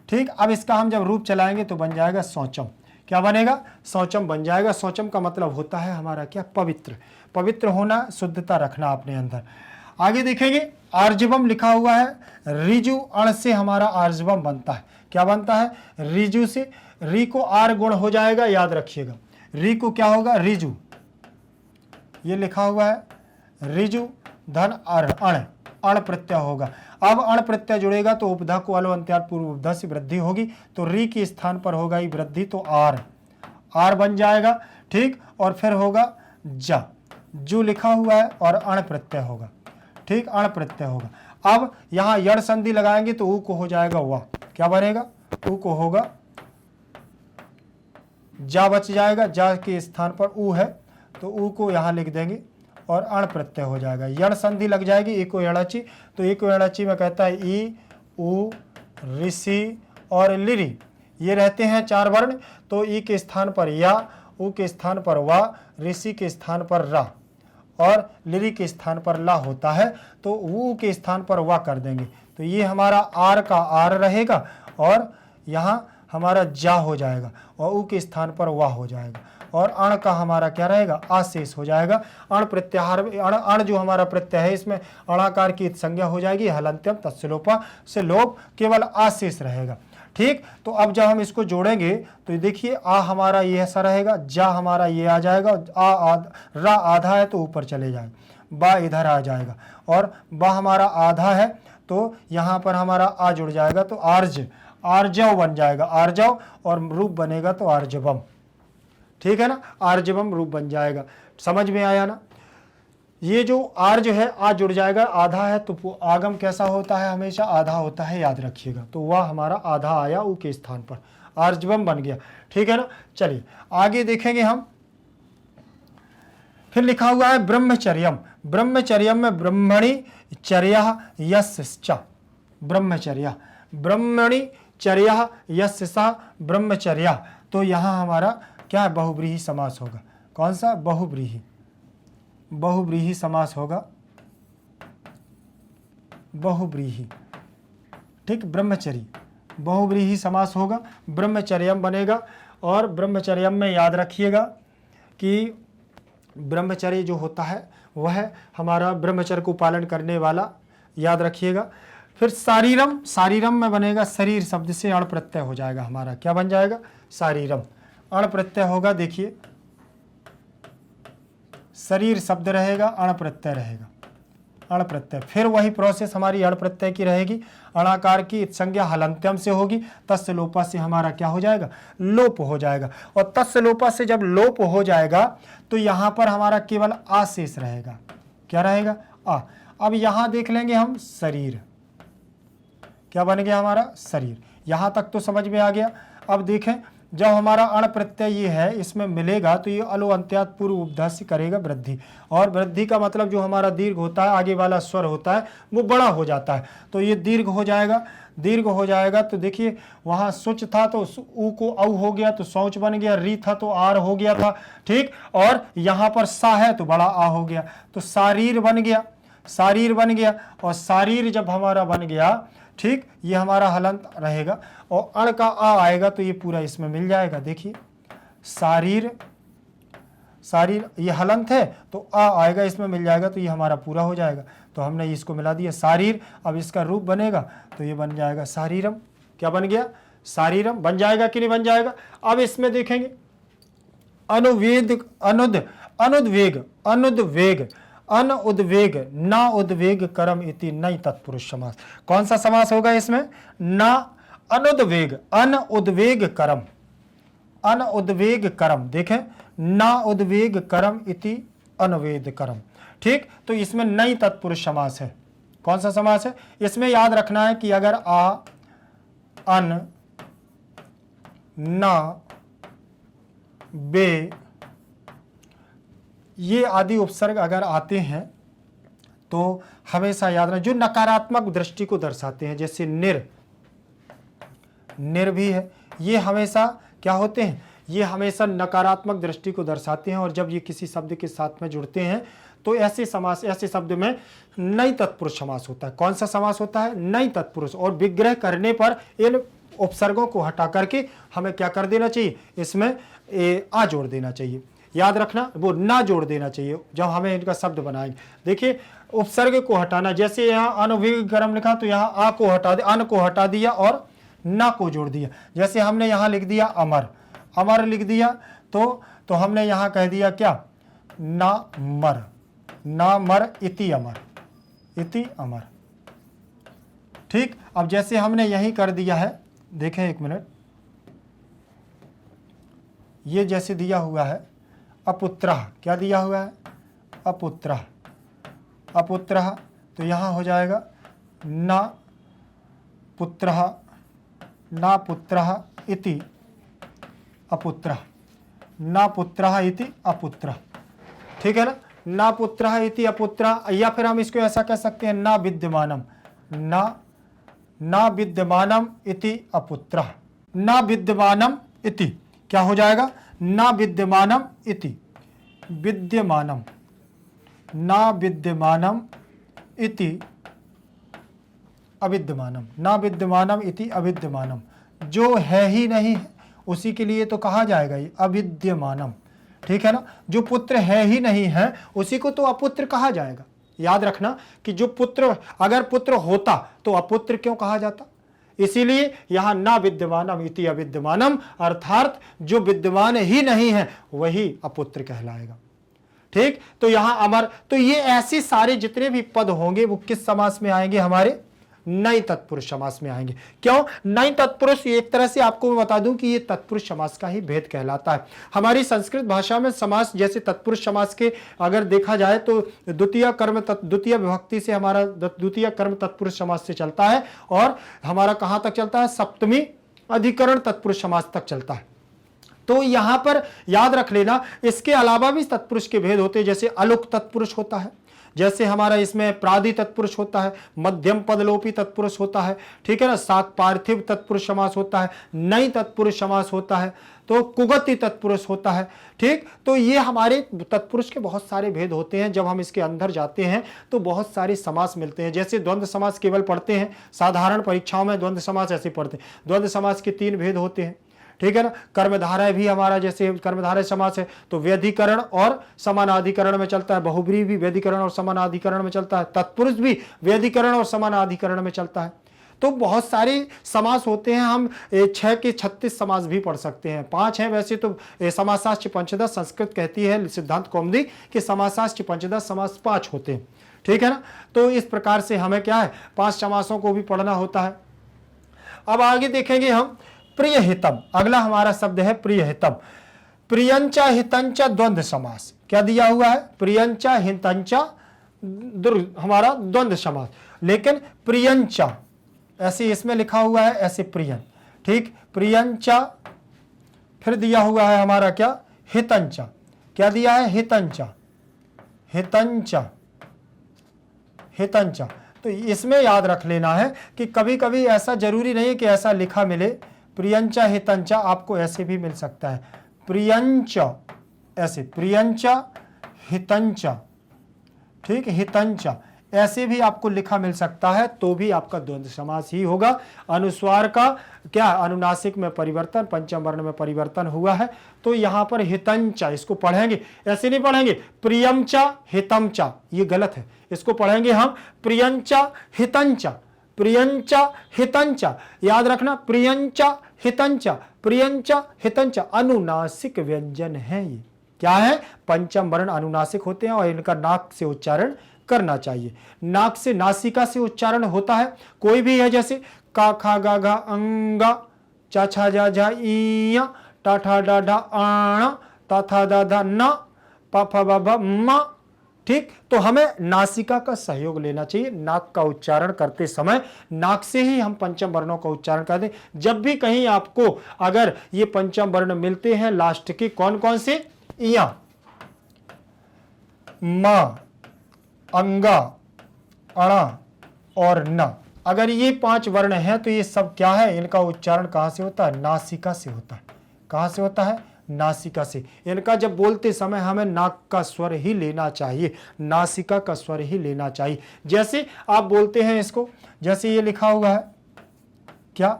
Speaker 1: ठीक, अब इसका हम जब रूप चलाएंगे तो बन जाएगा शौचम। क्या बनेगा, शौचम बन जाएगा। शौचम का मतलब होता है हमारा क्या, पवित्र। पवित्र होना, शुद्धता रखना अपने अंदर। आगे देखेंगे आर्जवम लिखा हुआ है, रिजु अण से हमारा आर्जवम बनता है। क्या बनता है, रिजु से। री को आर गुण हो जाएगा, याद रखिएगा। री को क्या होगा, रिजु, ये लिखा हुआ है रिजु धन अण प्रत्यय होगा। अब अण प्रत्यय जुड़ेगा तो उपधा को अलो अंत्यात पूर्व उपधा से वृद्धि होगी, तो री के स्थान पर होगा ये वृद्धि, तो आर बन जाएगा। ठीक, और फिर होगा जा, जू लिखा हुआ है और अण प्रत्यय होगा। ठीक, अण प्रत्यय होगा। अब यहां यड़ संधि लगाएंगे तो ऊ को हो जाएगा वाह, क्या बनेगा, ऊ को होगा जा बच जाएगा, जा के स्थान पर ऊ है तो ऊ को यहां लिख देंगे और अण प्रत्यय हो जाएगा। यड़ संधि लग जाएगी इको यड़ाची, तो इको यड़ाची में कहता है ई ऊ ऋषि और लिरी, ये रहते हैं 4 वर्ण, तो ई के स्थान पर या, ऊ के स्थान पर वा, ऋषि के स्थान पर रा और लिरी के स्थान पर ला होता है, तो ऊ के स्थान पर वा कर देंगे, तो ये हमारा आर का आर रहेगा और यहाँ हमारा जा हो जाएगा और ऊ के स्थान पर वा हो जाएगा और अण का हमारा क्या रहेगा, आशेष हो जाएगा। अण प्रत्याहार, अण जो हमारा प्रत्यय है इसमें अणाकार की संज्ञा हो जाएगी, हलंत्यम तत्सलोपा से लोप, केवल आशेष रहेगा। ठीक, तो अब जब हम इसको जोड़ेंगे तो देखिए आ हमारा ये ऐसा रहेगा, जा हमारा ये आ जाएगा, रा आधा है तो ऊपर चले जाएगा, बा इधर आ जाएगा और बा हमारा आधा है तो यहाँ पर हमारा आ जुड़ जाएगा, तो आर्जव बन जाएगा, आर्जव, और रूप बनेगा तो आर्जवम। ठीक है ना, आर्जवम रूप बन जाएगा। समझ में आया ना। ये जो आर जो है आ जुड़ जाएगा, आधा है तो आगम कैसा होता है, हमेशा आधा होता है, याद रखिएगा, तो वह हमारा आधा आया ऊ के स्थान पर, आर्जवम बन गया। ठीक है ना, चलिए आगे देखेंगे हम। फिर लिखा हुआ है ब्रह्मचर्यम, ब्रह्मचर्यम में ब्रह्मणि चर्या यस्चा, ब्रह्मचर्या, ब्रह्मणि चर्या यस्सा ब्रह्मचर्या, तो यहाँ हमारा क्या है, बहुव्रीहि समास होगा। कौन सा, बहुव्रीहि, बहुव्रीहि समास होगा, बहुव्रीहि। ठीक, ब्रह्मचर्य बहुव्रीहि समास होगा, ब्रह्मचर्यम बनेगा। और ब्रह्मचर्यम में याद रखिएगा कि ब्रह्मचर्य जो होता है वह हमारा ब्रह्मचर्य को पालन करने वाला, याद रखिएगा। फिर शारीरम, शारीरम में बनेगा शरीर शब्द से अण प्रत्यय हो जाएगा, हमारा क्या बन जाएगा, शारीरम, अण प्रत्यय होगा। देखिए शरीर शब्द रहेगा, अण प्रत्यय रहेगा, अण प्रत्यय। फिर वही प्रोसेस हमारी अण प्रत्यय की रहेगी, अणाकार की संज्ञा हलंत्यम से होगी, तस्य लोपा से हमारा क्या हो जाएगा, लोप हो जाएगा। और तस्य लोपा से जब लोप हो जाएगा तो यहाँ पर हमारा केवल आ शेष रहेगा, क्या रहेगा, आ। अब यहाँ देख लेंगे हम शरीर, क्या बन गया हमारा, शरीर। यहाँ तक तो समझ में आ गया। अब देखें जब हमारा अण प्रत्यय ये है इसमें मिलेगा तो ये अलो अंत्यात पूर्व उपधा से करेगा वृद्धि, और वृद्धि का मतलब जो हमारा दीर्घ होता है, आगे वाला स्वर होता है वो बड़ा हो जाता है, तो ये दीर्घ हो जाएगा, दीर्घ हो जाएगा। तो देखिए वहाँ सुच था तो ऊ को औ हो गया तो सौच बन गया, री था तो आर हो गया था। ठीक, और यहाँ पर सा है तो बड़ा आ हो गया, तो शारीर बन गया, शारीर बन गया। और शारीर जब हमारा बन गया, ठीक, ये हमारा हलंत रहेगा और अण का आ आएगा तो ये पूरा इसमें मिल जाएगा। देखिए शारीर, शारीर ये हलंत है तो आ आएगा इसमें मिल जाएगा, तो ये हमारा पूरा हो जाएगा। तो हमने इसको मिला दिया शारीर। अब इसका रूप बनेगा तो ये बन जाएगा शारीरम। क्या बन गया, शारीरम बन जाएगा कि नहीं बन जाएगा। अब इसमें देखेंगे अनुवेद, अनुद्वेग, अनुद्वेग, अन उद्वेग, ना उद्वेग करम इति नई तत्पुरुष समास। कौन सा समास होगा इसमें, ना अनुद्वेग, अन उद्वेग करम, अन उद्वेग करम। देखें ना उद्वेग करम इति अनुवेद करम। ठीक, तो इसमें नई तत्पुरुष समास है। कौन सा समास है, इसमें याद रखना है कि अगर आ, अन, ना, बे ये आदि उपसर्ग अगर आते हैं तो हमेशा याद रखना, जो नकारात्मक दृष्टि को दर्शाते हैं, जैसे निर, निर भी है, ये हमेशा क्या होते हैं, ये हमेशा नकारात्मक दृष्टि को दर्शाते हैं। और जब ये किसी शब्द के साथ में जुड़ते हैं तो ऐसे समास, ऐसे शब्द में नई तत्पुरुष समास होता है। कौन सा समास होता है, नई तत्पुरुष। और विग्रह करने पर इन उपसर्गों को हटा करके हमें क्या कर देना चाहिए, इसमें आ जोड़ देना चाहिए। याद रखना, वो ना जोड़ देना चाहिए जब हमें इनका शब्द बनाएंगे। देखिए उपसर्ग को हटाना, जैसे यहाँ अनुवेग करम लिखा तो यहाँ आ को हटा दिया, अन को हटा दिया और ना को जोड़ दिया। जैसे हमने यहाँ लिख दिया अमर, अमर लिख दिया तो हमने यहाँ कह दिया क्या, ना मर, ना मर इति अमर, इति अमर। ठीक, अब जैसे हमने यही कर दिया है, देखें एक मिनट, ये जैसे दिया हुआ है अपुत्रः, क्या दिया हुआ है? अपुत्रः, अपुत्रः, तो यहां हो जाएगा ना पुत्रः, ना पुत्रः इति अपुत्रः, ना पुत्रः इति अपुत्रः। ठीक है ना पुत्रः इति अपुत्रः। या फिर हम इसको ऐसा कह सकते हैं ना विद्यमानम, ना विद्यमानम इति अपुत्रः, ना विद्यमानम इति क्या हो जाएगा? ना विद्यमानम इति विद्यमानम, ना विद्यमानम इति अविद्यमानम, ना विद्यमानम इति अविद्यमानम। जो है ही नहीं है उसी के लिए तो कहा जाएगा ये अविद्यमानम। ठीक है ना, जो पुत्र है ही नहीं है उसी को तो अपुत्र कहा जाएगा। याद रखना कि जो पुत्र, अगर पुत्र होता तो अपुत्र क्यों कहा जाता? इसीलिए यहां ना विद्यमानम इति अविद्यमानम, अर्थात जो विद्यमान ही नहीं है वही अपुत्र कहलाएगा। ठीक, तो यहां अमर, तो ये ऐसे सारे जितने भी पद होंगे वो किस समास में आएंगे? हमारे नई तत्पुरुष समास में आएंगे। क्यों नई तत्पुरुष? एक तरह से आपको मैं बता दूं कि ये तत्पुरुष समास का ही भेद कहलाता है। हमारी संस्कृत भाषा में समास जैसे तत्पुरुष समास के अगर देखा जाए तो द्वितीय विभक्ति से हमारा द्वितीय कर्म तत्पुरुष समास से चलता है, और हमारा कहां तक चलता है? सप्तमी अधिकरण तत्पुरुष समास तक चलता है। तो यहां पर याद रख लेना, इसके अलावा भी तत्पुरुष के भेद होते हैं, जैसे अलुक तत्पुरुष होता है, जैसे हमारा इसमें प्रादि तत्पुरुष होता है, मध्यम पदलोपी तत्पुरुष होता है, ठीक है ना, सात पार्थिव तत्पुरुष समास होता है, नई तत्पुरुष समास होता है, तो कुगति तत्पुरुष होता है। ठीक, तो ये हमारे तत्पुरुष के बहुत सारे भेद होते हैं। जब हम इसके अंदर जाते हैं तो बहुत सारे समास मिलते हैं। जैसे द्वंद्व समास केवल पढ़ते हैं, साधारण परीक्षाओं में द्वंद्व समास ऐसे पढ़ते हैं। द्वंद्व समास के 3 भेद होते हैं। ठीक है ना, कर्मधारय भी हमारा, जैसे कर्मधारय समास है तो व्यधिकरण और समानाधिकरण में चलता है, बहुब्रीहि भी व्यधिकरण और समानाधिकरण में चलता है, तत्पुरुष भी व्यधिकरण और समानाधिकरण में चलता है। तो बहुत सारे समास होते हैं। हम 6 के 36 समास भी पढ़ सकते हैं। 5 हैं वैसे तो, समासाश्च पंचदश, संस्कृत कहती है सिद्धांत कौमुदी कि समासाश्च पंचदश, समास 5 होते हैं। ठीक है ना, तो इस प्रकार से हमें क्या है 5 समासों को भी पढ़ना होता है। अब आगे देखेंगे हम प्रिय हितम। अगला हमारा शब्द है प्रिय हितम। प्रियंचा हितंचा द्वंद्व समास। क्या दिया हुआ है? प्रियंचा हितंचा हमारा द्वंद्व समास, लेकिन प्रियंचा ऐसे इसमें लिखा हुआ है, ऐसे प्रियन। ठीक, प्रियंचा, फिर दिया हुआ है हमारा क्या? हितंचा। क्या दिया है? हितंचा, हितंचा, हितंचा। तो इसमें याद रख लेना है कि कभी कभी ऐसा जरूरी नहीं है कि ऐसा लिखा मिले, प्रियंचा हितंचा आपको ऐसे भी मिल सकता है, प्रियंचा ऐसे, प्रियंचा हितंचा। ठीक, हितंचा ऐसे भी आपको लिखा मिल सकता है, तो भी आपका द्वंद्व समास ही होगा। अनुस्वार का क्या? अनुनासिक में परिवर्तन, पंचम वर्ण में परिवर्तन हुआ है, तो यहां पर हितंचा इसको पढ़ेंगे, ऐसे नहीं पढ़ेंगे प्रियंचा हितंचा, ये गलत है। इसको पढ़ेंगे हम प्रियंचा हितंचा, प्रियंचा हितंचा। याद रखना, प्रियंचा हितंचा, प्रियंचा हितंचा अनुनासिक व्यंजन है। ये क्या है? पंचम वर्ण अनुनासिक होते हैं और इनका नाक से उच्चारण करना चाहिए। नाक से, नासिका से उच्चारण होता है। कोई भी है, जैसे का खा गा घा अंगा, चा छा जा झा इया, टा ठा डा ढा आणा, ता था दा धा ना, पा फा बा भा मा। ठीक, तो हमें नासिका का सहयोग लेना चाहिए। नाक का उच्चारण करते समय नाक से ही हम पंचम वर्णों का उच्चारण करते हैं। जब भी कहीं आपको अगर ये पंचम वर्ण मिलते हैं लास्ट के, कौन कौन से? इया, मा, अंगा, अणा और न, अगर ये 5 वर्ण हैं तो ये सब क्या है? इनका उच्चारण कहां से होता है? नासिका से होता है। कहां से होता है? नासिका से। इनका जब बोलते समय हमें नाक का स्वर ही लेना चाहिए, नासिका का स्वर ही लेना चाहिए। जैसे आप बोलते हैं इसको, जैसे ये लिखा हुआ है क्या?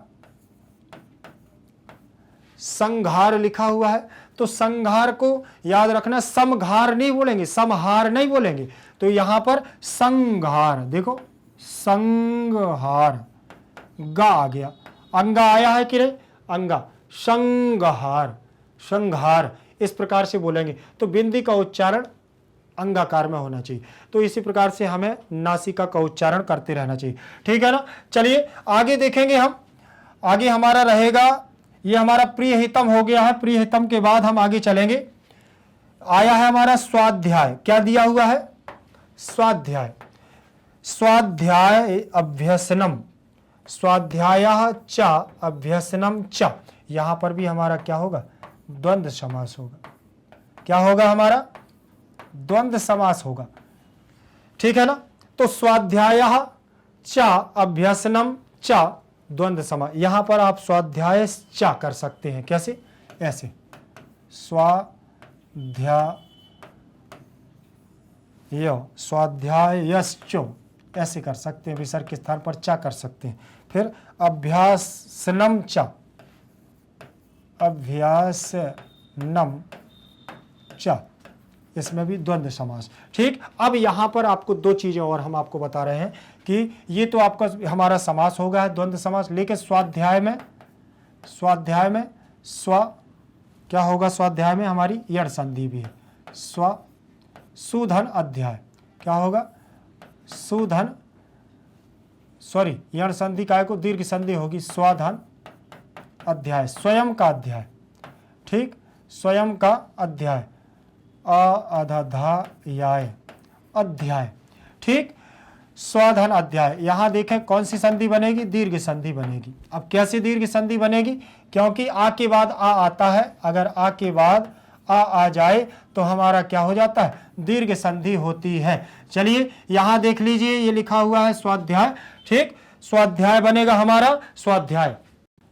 Speaker 1: संघार लिखा हुआ है, तो संघार को याद रखना, समघार नहीं बोलेंगे, समहार नहीं बोलेंगे। तो यहां पर संघार, देखो संघार, गा आ गया, अंगा आया है कि नहीं? अंगा, संघार, संघार, इस प्रकार से बोलेंगे। तो बिंदी का उच्चारण अंगाकार में होना चाहिए। तो इसी प्रकार से हमें नासिका का उच्चारण करते रहना चाहिए, ठीक है ना। चलिए आगे देखेंगे हम। आगे हमारा रहेगा, ये हमारा प्रियहितम हो गया है। प्रियहितम के बाद हम आगे चलेंगे। आया है हमारा स्वाध्याय। क्या दिया हुआ है? स्वाध्याय। स्वाध्याय अभ्यसनम, स्वाध्यायः च अभ्यसनम च। यहां पर भी हमारा क्या होगा? द्वंद्व समास होगा। क्या होगा हमारा? द्वंद्व समास होगा, ठीक है ना। तो स्वाध्यायः च अभ्यसनम च द्वंद्व समास। यहां पर आप स्वाध्याय च कर सकते हैं। कैसे? ऐसे स्वाध्यायश्चो ऐसे कर सकते हैं, विसर्ग के स्थान पर चा कर सकते हैं। फिर अभ्यासनम च, अभ्यासनम च, इसमें भी द्वंद्व समास, ठीक। अब यहां पर आपको दो चीजें और हम आपको बता रहे हैं कि ये तो आपका हमारा समास हो गया है द्वंद्व समास, लेकिन स्वाध्याय में स्व क्या होगा? स्वाध्याय में हमारी यड़ संधि भी है। सुधन अध्याय क्या होगा? सुधन, सॉरी यड़ संधि काय को दीर्घ संधि होगी, स्वाधन अध्याय, स्वयं का अध्याय, ठीक। स्वयं का अध्याय, अधाध्याय अध्याय, ठीक। स्वाधन अध्याय। यहां देखें कौन सी संधि बनेगी? दीर्घ संधि बनेगी। अब कैसे दीर्घ संधि बनेगी? क्योंकि आ के बाद आ आता है। अगर आ के बाद आ जाए तो हमारा क्या हो जाता है? दीर्घ संधि होती है। चलिए यहां देख लीजिए, ये लिखा हुआ है स्वाध्याय, ठीक। स्वाध्याय बनेगा हमारा स्वाध्याय,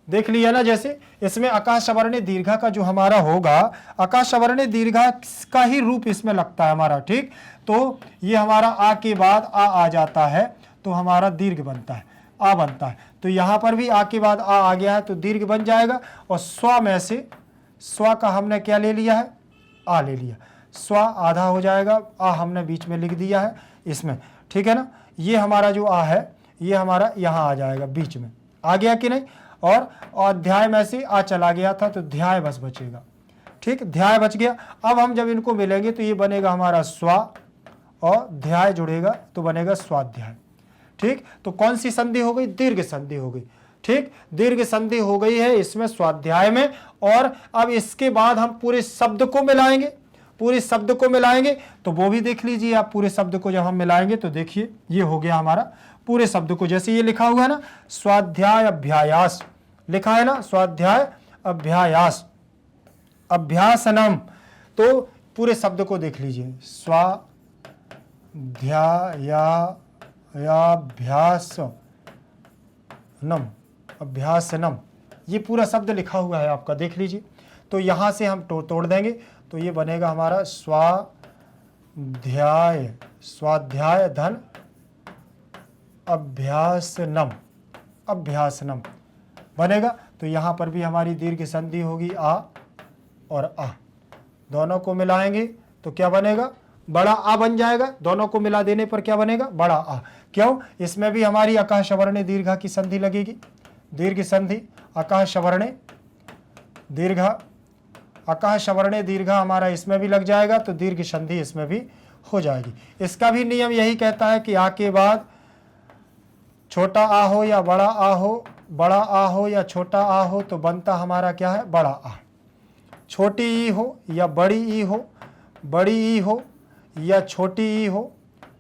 Speaker 1: देख लिया ना। जैसे इसमें आकाश वर्णे दीर्घा का जो हमारा होगा, आकाश वर्णे दीर्घा का ही रूप इसमें लगता है हमारा, ठीक। तो ये हमारा आ के बाद आ जाता है तो हमारा दीर्घ बनता है, आ बनता है। तो यहां पर भी आ के बाद आ गया है तो दीर्घ बन जाएगा। और स्व में से स्व का हमने क्या ले लिया है? आ ले लिया। स्व आधा हो जाएगा, आ हमने बीच में लिख दिया है इसमें, ठीक है ना। ये हमारा जो आ है ये हमारा यहाँ आ जाएगा बीच में, आ गया कि नहीं। और अध्याय में से आ चला गया था तो ध्याय बस बचेगा, ठीक। ध्याय बच गया। अब हम जब इनको मिलेंगे तो ये बनेगा हमारा स्व और ध्याय जुड़ेगा तो बनेगा स्वाध्याय, ठीक। तो कौन सी संधि हो गई? दीर्घ संधि हो गई, ठीक। दीर्घ संधि हो गई है इसमें स्वाध्याय में। और अब इसके बाद हम पूरे शब्द को मिलाएंगे, पूरे शब्द को मिलाएंगे तो वो भी देख लीजिए आप। पूरे शब्द को जब हम मिलाएंगे तो देखिए ये हो गया हमारा पूरे शब्द को। जैसे ये लिखा हुआ है ना, स्वाध्याय अभ्यायास लिखा है ना, स्वाध्याय अभ्यायास, अभ्यासनम। तो पूरे शब्द को देख लीजिए, स्वाध्यायाभ्यासनम, अभ्यासनम, ये पूरा शब्द लिखा हुआ है आपका, देख लीजिए। तो यहां से हम तोड़ देंगे तो ये बनेगा हमारा स्वाध्याय, स्वाध्याय धन अभ्यासनम, अभ्यासनम बनेगा। तो यहां पर भी हमारी दीर्घ संधि होगी आ और आ, दोनों को मिलाएंगे तो क्या बनेगा? बड़ा आ बन जाएगा। दोनों को मिला देने पर क्या बनेगा? बड़ा आ। क्यों? इसमें भी हमारी आकाश वर्णे दीर्घा की संधि लगेगी, दीर्घ संधि, आकाश वर्णे दीर्घा, आकाश वर्णे दीर्घा हमारा इसमें भी लग जाएगा तो दीर्घ संधि इसमें भी हो जाएगी। इसका भी नियम यही कहता है कि आ के बाद छोटा आ हो या बड़ा आ हो, बड़ा आ हो या छोटा आ हो तो बनता हमारा क्या है? बड़ा आ। छोटी ई हो या बड़ी ई हो, बड़ी ई हो या छोटी ई हो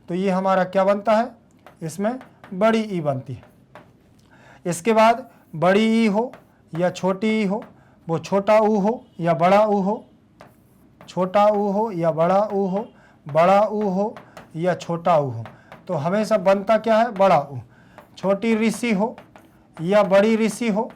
Speaker 1: तो ये हमारा क्या बनता है? इसमें बड़ी ई बनती है। इसके बाद बड़ी ई हो या छोटी ई हो, वो छोटा ऊ हो या बड़ा ऊ हो, छोटा ऊ हो या बड़ा ऊ हो, बड़ा ऊ हो या छोटा ऊ हो, तो हमेशा बनता क्या है? बड़ा ऊ। छोटी ऋषि हो या बड़ी ऋषि हो,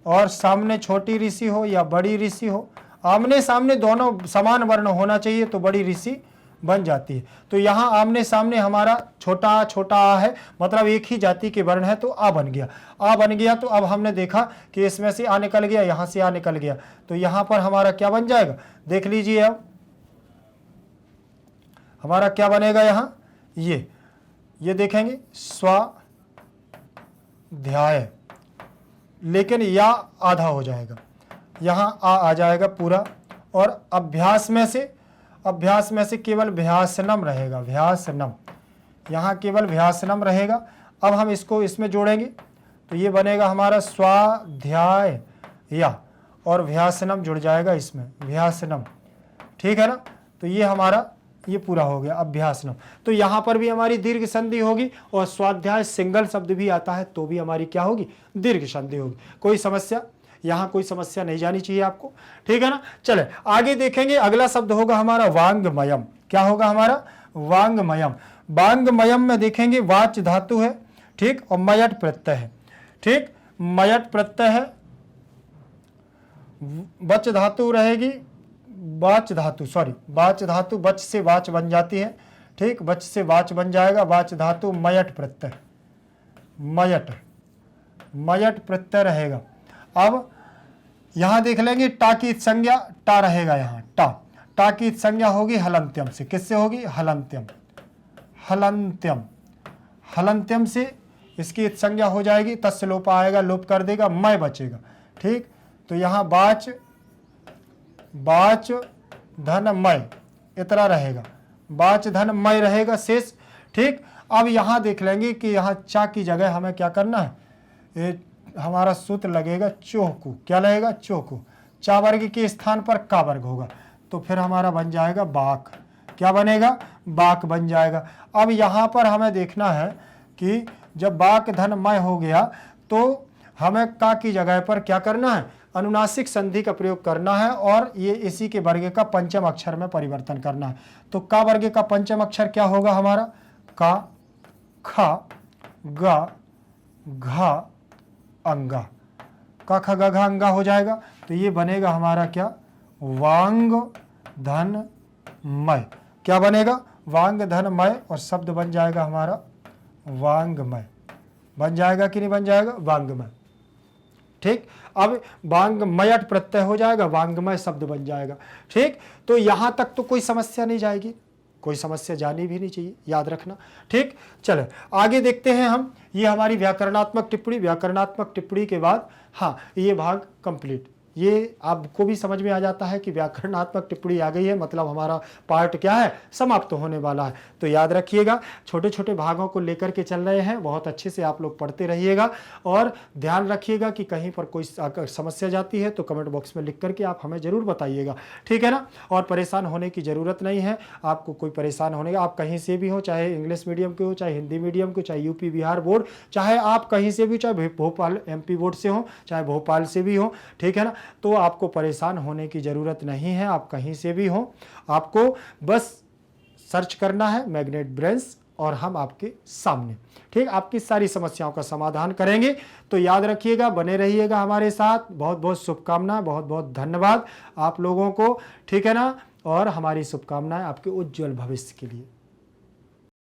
Speaker 1: और सामने छोटी ऋषि हो या बड़ी ऋषि हो, आमने सामने दोनों समान वर्ण होना चाहिए तो बड़ी ऋषि बन जाती है। तो यहाँ आमने सामने हमारा छोटा छोटा आ है, मतलब एक ही जाति के वर्ण है तो आ बन गया। आ बन गया तो अब हमने देखा कि इसमें से आ निकल गया, यहाँ से आ निकल गया, तो यहाँ पर हमारा क्या बन जाएगा? देख लीजिए अब हमारा क्या बनेगा यहाँ, ये देखेंगे स्वाध्याय, लेकिन या आधा हो जाएगा, यहाँ आ जाएगा पूरा। और अभ्यास में से अभ्यास में से केवल भ्यासनम रहेगा, भ्यासनम, यहाँ केवल भ्यासनम रहेगा। अब हम इसको इसमें जोड़ेंगे तो ये बनेगा हमारा स्वाध्याय या, और भ्यासनम जुड़ जाएगा इसमें, भ्यासनम, ठीक है ना। तो ये हमारा ये पूरा हो गया अभ्यासनम। तो यहाँ पर भी हमारी दीर्घ संधि होगी, और स्वाध्याय सिंगल शब्द भी आता है तो भी हमारी क्या होगी, दीर्घ संधि होगी। कोई समस्या, यहाँ कोई समस्या नहीं जानी चाहिए आपको, ठीक है ना। चले आगे देखेंगे, अगला शब्द होगा हमारा वांगमयम। क्या होगा हमारा, वांगमयम। वांगमयम में देखेंगे वाच धातु है, ठीक, और मयट प्रत्यय है, ठीक, मयट प्रत्यय है, वच धातु रहेगी, वाच धातु, सॉरी वाच धातु, वच से वाच बन जाती है, ठीक, वच से वाच बन जाएगा, वाच धातु मयट प्रत्यय, मयट, मयट प्रत्यय रहेगा। अब यहां देख लेंगे टा की संज्ञा, टा रहेगा यहाँ, टा, टा की संज्ञा होगी हलंत्यम से। किससे होगी, हलंत्यम, हलंत्यम, हलंत्यम से इसकी संज्ञा हो जाएगी, तस्य लोप आएगा, लोप कर देगा, मय बचेगा, ठीक। तो यहाँ बाच, बाच धन मय इतना रहेगा, बाच धन मय रहेगा शेष, ठीक। अब यहाँ देख लेंगे कि यहाँ चा की जगह हमें क्या करना है, ये हमारा सूत्र लगेगा चोहकू। क्या लगेगा, चोहकू। चा वर्ग के स्थान पर का वर्ग होगा, तो फिर हमारा बन जाएगा बाक। क्या बनेगा, बाक बन जाएगा। अब यहाँ पर हमें देखना है कि जब बाक धन मय हो गया तो हमें का की जगह पर क्या करना है, अनुनासिक संधि का प्रयोग करना है, और ये इसी के वर्ग का पंचम अक्षर में परिवर्तन करना है। तो का वर्ग का पंचम अक्षर क्या होगा हमारा, का, खा, गा, घा, अंगा, का ख गा घा अंगा हो जाएगा। तो ये बनेगा हमारा क्या, वांग धन मय। क्या बनेगा, वांग धन मय, और शब्द बन जाएगा हमारा वांगमय। बन जाएगा कि नहीं बन जाएगा, वांगमय, ठीक। अब वांगमयट प्रत्यय हो जाएगा, वांगमय शब्द बन जाएगा, ठीक। तो यहां तक तो कोई समस्या नहीं जाएगी, कोई समस्या जानी भी नहीं चाहिए, याद रखना, ठीक। चलो आगे देखते हैं हम, ये हमारी व्याकरणात्मक टिप्पणी, व्याकरणात्मक टिप्पणी के बाद हाँ ये भाग कंप्लीट। ये आपको भी समझ में आ जाता है कि व्याकरणात्मक टिप्पणी आ गई है, मतलब हमारा पार्ट क्या है, समाप्त होने वाला है। तो याद रखिएगा, छोटे छोटे भागों को लेकर के चल रहे हैं, बहुत अच्छे से आप लोग पढ़ते रहिएगा, और ध्यान रखिएगा कि कहीं पर कोई समस्या जाती है तो कमेंट बॉक्स में लिख करके आप हमें ज़रूर बताइएगा, ठीक है ना। और परेशान होने की ज़रूरत नहीं है, आपको कोई परेशान होने का, आप कहीं से भी हो, चाहे इंग्लिश मीडियम के हो, चाहे हिंदी मीडियम के, चाहे यूपी बिहार बोर्ड, चाहे आप कहीं से भी, चाहे भोपाल MP बोर्ड से हो, चाहे भोपाल से भी हो, ठीक है ना। तो आपको परेशान होने की ज़रूरत नहीं है, आप कहीं से भी हो, आपको बस सर्च करना है मैग्नेट ब्रेन्स, और हम आपके सामने, ठीक, आपकी सारी समस्याओं का समाधान करेंगे। तो याद रखिएगा, बने रहिएगा हमारे साथ। बहुत बहुत शुभकामनाएं, बहुत बहुत धन्यवाद आप लोगों को, ठीक है ना। और हमारी शुभकामनाएं आपके उज्जवल भविष्य के लिए।